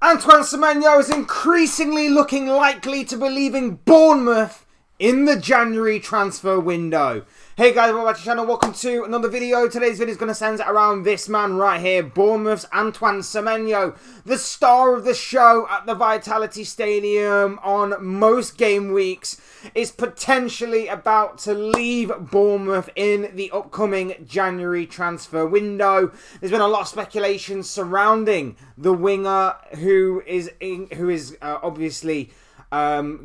Antoine Semenyo is increasingly looking likely to be leaving Bournemouth in the January transfer window. Hey guys, welcome back to the channel. Welcome to another video. Today's video is going to centre around this man right here, Bournemouth's Antoine Semenyo, the star of the show at the Vitality Stadium on most game weeks, is potentially about to leave Bournemouth in the upcoming January transfer window. There's been a lot of speculation surrounding the winger who is obviously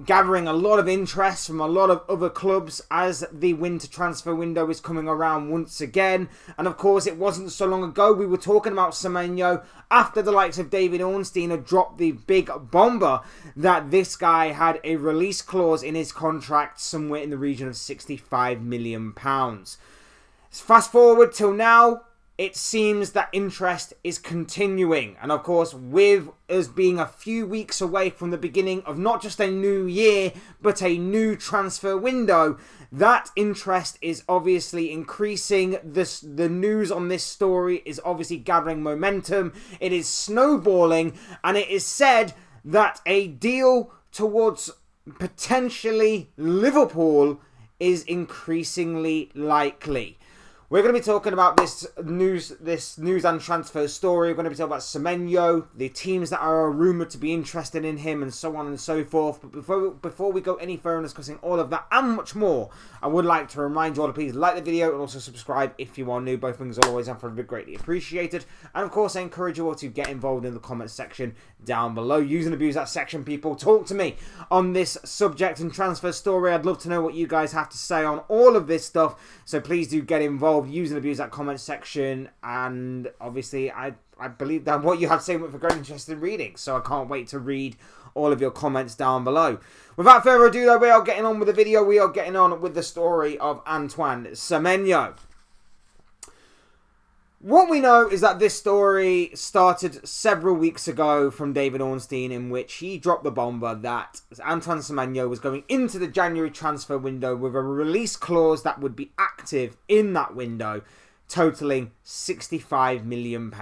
gathering a lot of interest from a lot of other clubs as the winter transfer window is coming around once again. And of course, it wasn't so long ago we were talking about Semenyo after the likes of David Ornstein had dropped the big bomber that this guy had a release clause in his contract somewhere in the region of £65 million. Fast forward till now, it seems that interest is continuing. And of course, with us being a few weeks away from the beginning of not just a new year, but a new transfer window, that interest is obviously increasing. The news on this story is obviously gathering momentum. It is snowballing, and it is said that a deal towards potentially Liverpool is increasingly likely. We're going to be talking about this news and transfer story. We're going to be talking about Semenyo, the teams that are rumoured to be interested in him, and so on and so forth. But before we go any further discussing all of that and much more, I would like to remind you all to please like the video and also subscribe if you are new. Both things are always and for greatly appreciated. And of course, I encourage you all to get involved in the comment section down below. Use and abuse that section, people. Talk to me on this subject and transfer story. I'd love to know what you guys have to say on all of this stuff. So please do get involved. Use and abuse that comment section, and obviously I believe that what you have to say with a great interest in reading, so I can't wait to read all of your comments down below. Without further ado though, we are getting on with the video. We are getting on with the story of Antoine Semenyo. What we know is that this story started several weeks ago from David Ornstein, in which he dropped the bomber that Antoine Semenyo was going into the January transfer window with a release clause that would be active in that window, totaling £65 million.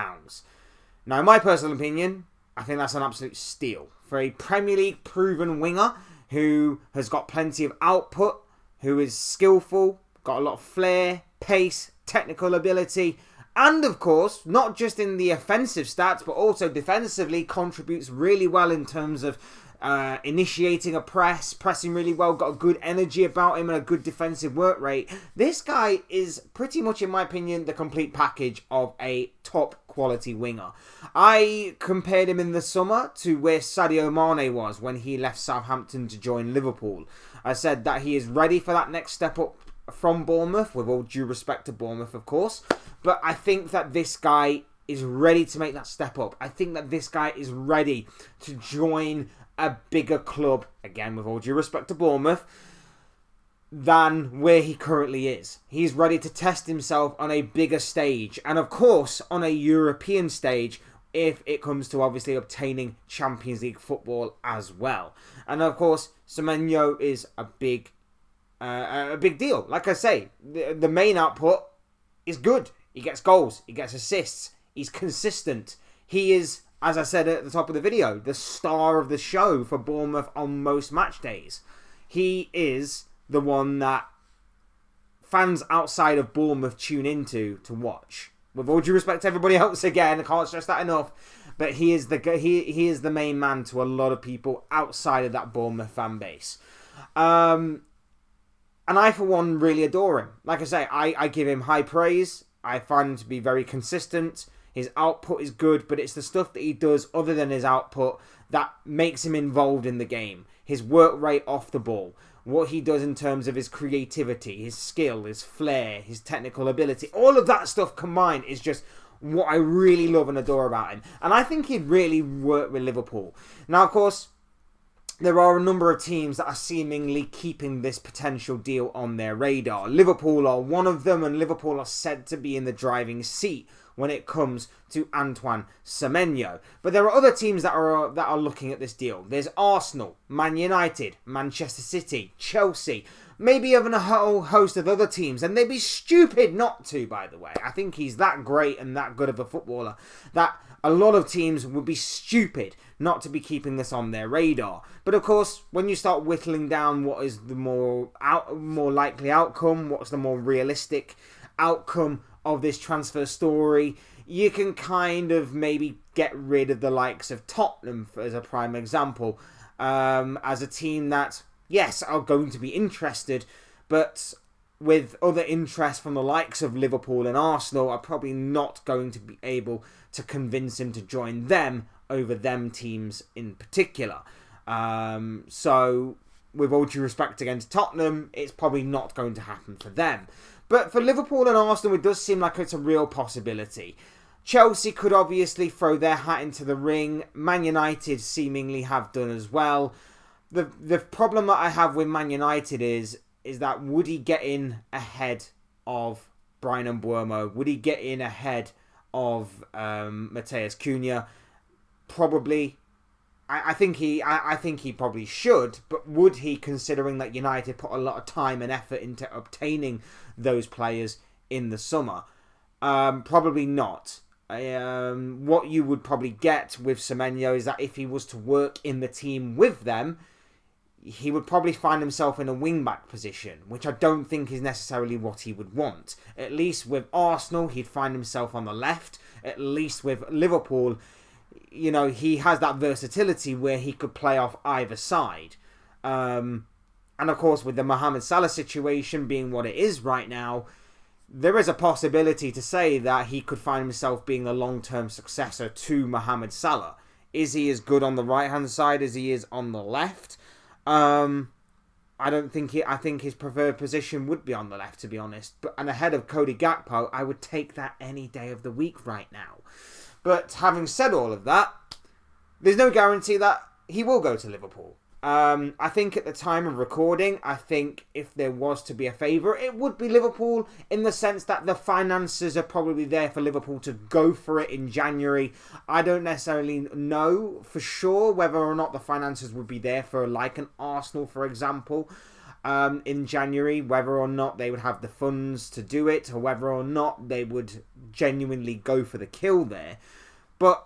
Now, in my personal opinion, I think that's an absolute steal. For a Premier League proven winger who has got plenty of output, who is skillful, got a lot of flair, pace, technical ability, and of course, not just in the offensive stats, but also defensively contributes really well in terms of initiating a press, pressing really well, got a good energy about him and a good defensive work rate. This guy is pretty much, in my opinion, the complete package of a top quality winger. I compared him in the summer to where Sadio Mane was when he left Southampton to join Liverpool. I said that he is ready for that next step up from Bournemouth, with all due respect to Bournemouth, of course. But I think that this guy is ready to make that step up. I think that this guy is ready to join a bigger club, again, with all due respect to Bournemouth, than where he currently is. He's ready to test himself on a bigger stage, and of course, on a European stage, if it comes to obviously obtaining Champions League football as well. And of course, Semenyo is a big deal. Like I say, the main output is good. He gets goals, he gets assists, he's consistent. He is, as I said at the top of the video, the star of the show for Bournemouth on most match days. He is the one that fans outside of Bournemouth tune into to watch. With all due respect to everybody else, again, I can't stress that enough, but he is the main man to a lot of people outside of that Bournemouth fan base. And I, for one, really adore him. Like I say, I give him high praise. I find him to be very consistent. His output is good, but it's the stuff that he does other than his output that makes him involved in the game. His work rate off the ball, what he does in terms of his creativity, his skill, his flair, his technical ability, all of that stuff combined is just what I really love and adore about him. And I think he'd really work with Liverpool. Now, of course, there are a number of teams that are seemingly keeping this potential deal on their radar. Liverpool are one of them, and Liverpool are said to be in the driving seat when it comes to Antoine Semenyo. But there are other teams that are looking at this deal. There's Arsenal, Man United, Manchester City, Chelsea, maybe even a whole host of other teams, and they'd be stupid not to, by the way. I think he's that great and that good of a footballer that A lot of teams would be stupid not to be keeping this on their radar. But of course, when you start whittling down what is the more likely outcome, what's the more realistic outcome of this transfer story, you can kind of maybe get rid of the likes of Tottenham as a prime example, as a team that, yes, are going to be interested, but with other interests from the likes of Liverpool and Arsenal, are probably not going to be able to convince him to join them over them teams in particular. So, with all due respect against Tottenham, it's probably not going to happen for them. But for Liverpool and Arsenal, it does seem like it's a real possibility. Chelsea could obviously throw their hat into the ring. Man United seemingly have done as well. The problem that I have with Man United is that would he get in ahead of Bryan Mbeumo? Would he get in ahead of Matheus Cunha? Probably. I think he probably should, but would he, considering that United put a lot of time and effort into obtaining those players in the summer? Probably not. What you would probably get with Semenyo is that if he was to work in the team with them, he would probably find himself in a wing-back position, which I don't think is necessarily what he would want. At least with Arsenal, he'd find himself on the left. At least with Liverpool, you know, he has that versatility where he could play off either side. And of course, with the Mohamed Salah situation being what it is right now, there is a possibility to say that he could find himself being the long-term successor to Mohamed Salah. Is he as good on the right-hand side as he is on the left? I think his preferred position would be on the left, to be honest. And ahead of Cody Gakpo, I would take that any day of the week right now. But having said all of that, there's no guarantee that he will go to Liverpool. I think at the time of recording, I think if there was to be a favourite, it would be Liverpool, in the sense that the finances are probably there for Liverpool to go for it in January. I don't necessarily know for sure whether or not the finances would be there for like an Arsenal, for example, in January, whether or not they would have the funds to do it, or whether or not they would genuinely go for the kill there. But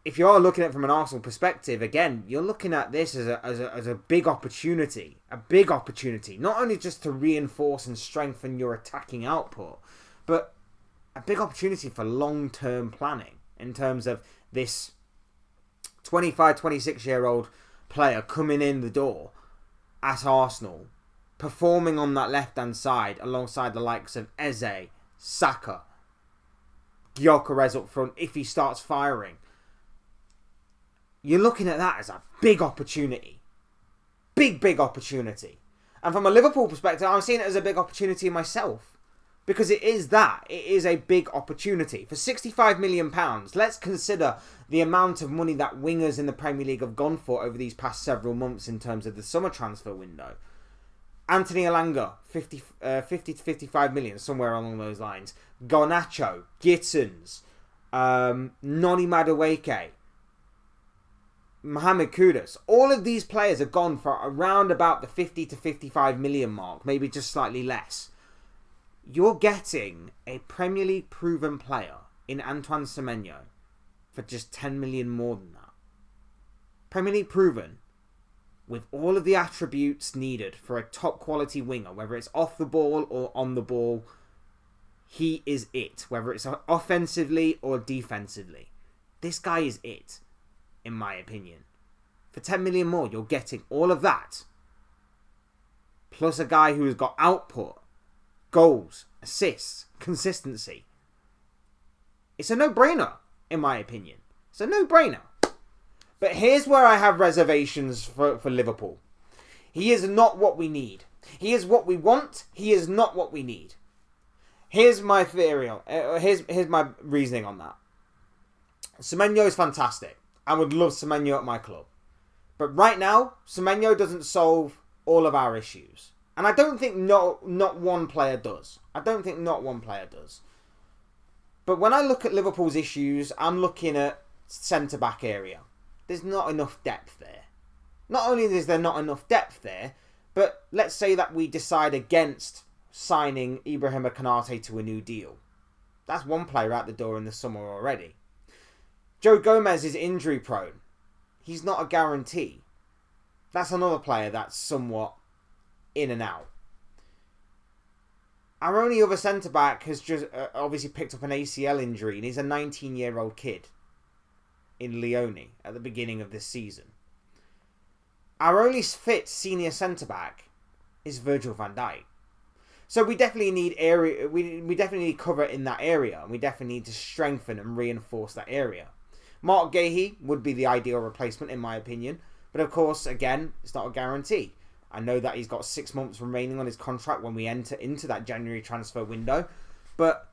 if you are looking at it from an Arsenal perspective, again, you're looking at this as a big opportunity. A big opportunity. Not only just to reinforce and strengthen your attacking output, but a big opportunity for long-term planning in terms of this 25, 26-year-old player coming in the door at Arsenal, performing on that left-hand side alongside the likes of Eze, Saka, Gyökeres up front if he starts firing. You're looking at that as a big opportunity. Big opportunity. And from a Liverpool perspective, I'm seeing it as a big opportunity myself. Because it is that. It is a big opportunity. For £65 million, let's consider the amount of money that wingers in the Premier League have gone for over these past several months in terms of the summer transfer window. Anthony Elanga, 50 to 55 million, somewhere along those lines. Garnacho, Gittins, Noni Madueke, Mohamed Kudus. All of these players are gone for around about the 50 to 55 million mark, maybe just slightly less. You're getting a Premier League proven player in Antoine Semenyo for just 10 million more than that. Premier League proven, with all of the attributes needed for a top quality winger, whether it's off the ball or on the ball, he is it. Whether it's offensively or defensively, this guy is it, in my opinion. For 10 million more, you're getting all of that, plus a guy who has got output, goals, assists, consistency. It's a no-brainer, in my opinion. It's a no-brainer. But here's where I have reservations for Liverpool. He is not what we need. He is what we want. He is not what we need. Here's my theory. Here's my reasoning on that. Semenyo is fantastic. I would love Semenyo at my club. But right now, Semenyo doesn't solve all of our issues. And I don't think not one player does. But when I look at Liverpool's issues, I'm looking at centre-back area. There's not enough depth there. Not only is there not enough depth there, but let's say that we decide against signing Ibrahima Konate to a new deal. That's one player out the door in the summer already. Joe Gomez is injury prone. He's not a guarantee. That's another player that's somewhat in and out. Our only other centre-back has just obviously picked up an ACL injury, and he's a 19-year-old kid in Leone at the beginning of this season. Our only fit senior centre-back is Virgil van Dijk. So we definitely need area. We definitely need cover in that area, and we definitely need to strengthen and reinforce that area. Mark Gahey would be the ideal replacement, in my opinion. But of course, again, it's not a guarantee. I know that he's got 6 months remaining on his contract when we enter into that January transfer window. But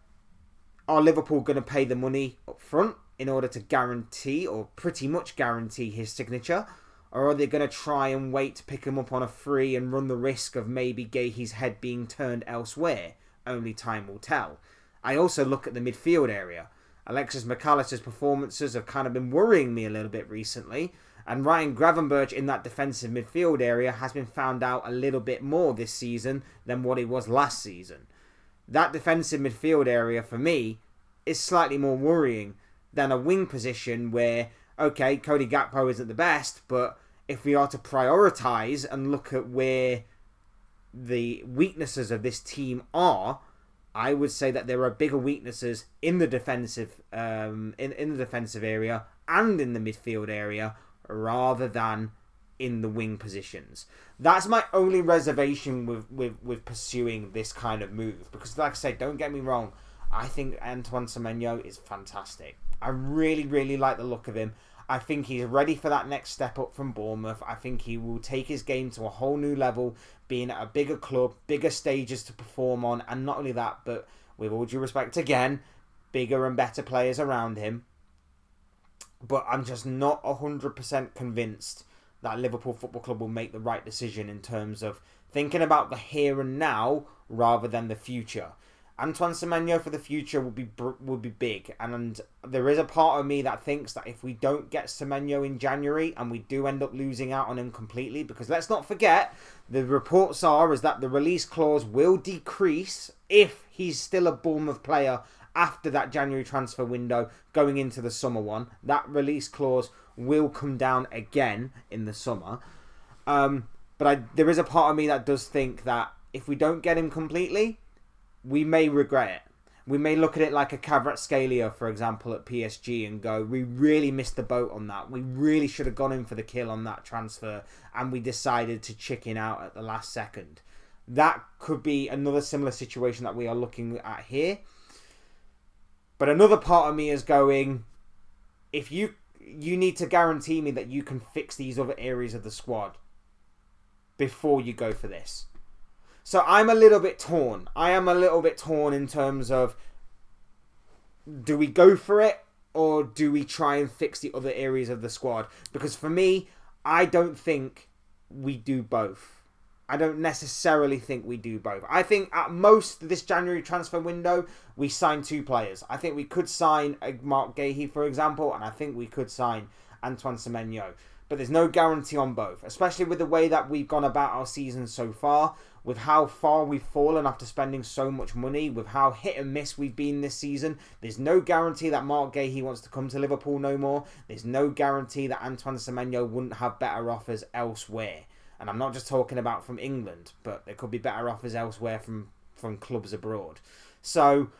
are Liverpool going to pay the money up front in order to guarantee, or pretty much guarantee, his signature? Or are they going to try and wait to pick him up on a free and run the risk of maybe Gahey's head being turned elsewhere? Only time will tell. I also look at the midfield area. Alexis McAllister's performances have kind of been worrying me a little bit recently. And Ryan Gravenberch in that defensive midfield area has been found out a little bit more this season than what he was last season. That defensive midfield area, for me, is slightly more worrying than a wing position where, okay, Cody Gakpo isn't the best, but if we are to prioritise and look at where the weaknesses of this team are, I would say that there are bigger weaknesses in the defensive in the defensive area and in the midfield area, rather than in the wing positions. That's my only reservation with pursuing this kind of move. Because like I said, don't get me wrong, I think Antoine Semenyo is fantastic. I really, really like the look of him. I think he's ready for that next step up from Bournemouth. I think he will take his game to a whole new level, being at a bigger club, bigger stages to perform on, and not only that, but with all due respect again, bigger and better players around him. But I'm just not 100% convinced that Liverpool Football Club will make the right decision in terms of thinking about the here and now rather than the future. Antoine Semenyo for the future would be big, and there is a part of me that thinks that if we don't get Semenyo in January and we do end up losing out on him completely, because let's not forget, the reports are is that the release clause will decrease if he's still a Bournemouth player after that January transfer window going into the summer one. That release clause will come down again in the summer. But there is a part of me that does think that if we don't get him completely, we may regret it. We may look at it like a Kvaratskhelia, for example, at PSG and go, we really missed the boat on that. We really should have gone in for the kill on that transfer, and we decided to chicken out at the last second. That could be another similar situation that we are looking at here. But another part of me is going, if you need to guarantee me that you can fix these other areas of the squad before you go for this. So I'm a little bit torn. I am a little bit torn in terms of, do we go for it or do we try and fix the other areas of the squad? Because for me, I don't think we do both. I don't necessarily think we do both. I think at most this January transfer window, we sign 2 players. I think we could sign Mark Gahey, for example, and I think we could sign Antoine Semenyo. But there's no guarantee on both, especially with the way that we've gone about our season so far, with how far we've fallen after spending so much money, with how hit and miss we've been this season. There's no guarantee that Mark Gahey wants to come to Liverpool no more. There's no guarantee that Antoine Semenyo wouldn't have better offers elsewhere. And I'm not just talking about from England, but there could be better offers elsewhere from clubs abroad. So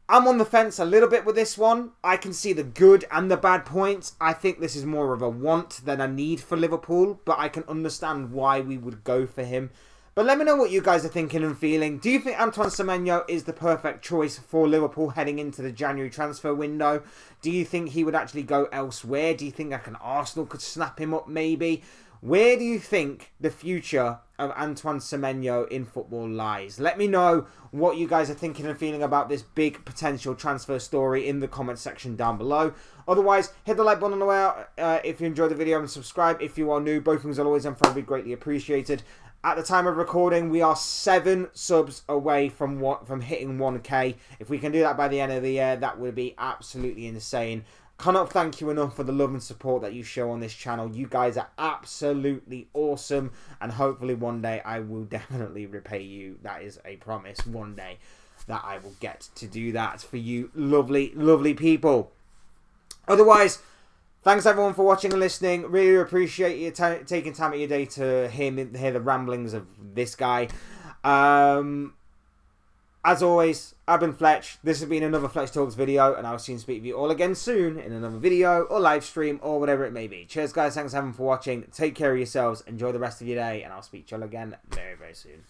I'm on the fence a little bit with this one. I can see the good and the bad points. I think this is more of a want than a need for Liverpool, but I can understand why we would go for him. But let me know what you guys are thinking and feeling. Do you think Antoine Semenyo is the perfect choice for Liverpool heading into the January transfer window? Do you think he would actually go elsewhere? Do you think like an Arsenal could snap him up maybe? Where do you think the future of Antoine Semenyo in football lies? Let me know what you guys are thinking and feeling about this big potential transfer story in the comment section down below. Otherwise, hit the like button on the way out if you enjoyed the video, and subscribe if you are new. Both things are always and probably greatly appreciated. At the time of recording, we are 7 subs away from hitting 1k. If we can do that by the end of the year, that would be absolutely insane. Cannot thank you enough for the love and support that you show on this channel. You guys are absolutely awesome, and hopefully one day I will definitely repay you. That is a promise, one day that I will get to do that for you lovely, lovely people. Otherwise, thanks everyone for watching and listening. Really appreciate you taking time out of your day to hear the ramblings of this guy. As always, I've been Fletch. This has been another Fletch Talks video, and I'll soon speak to you all again soon in another video or live stream or whatever it may be. Cheers, guys. Thanks everyone for watching. Take care of yourselves. Enjoy the rest of your day, and I'll speak to you all again very, very soon.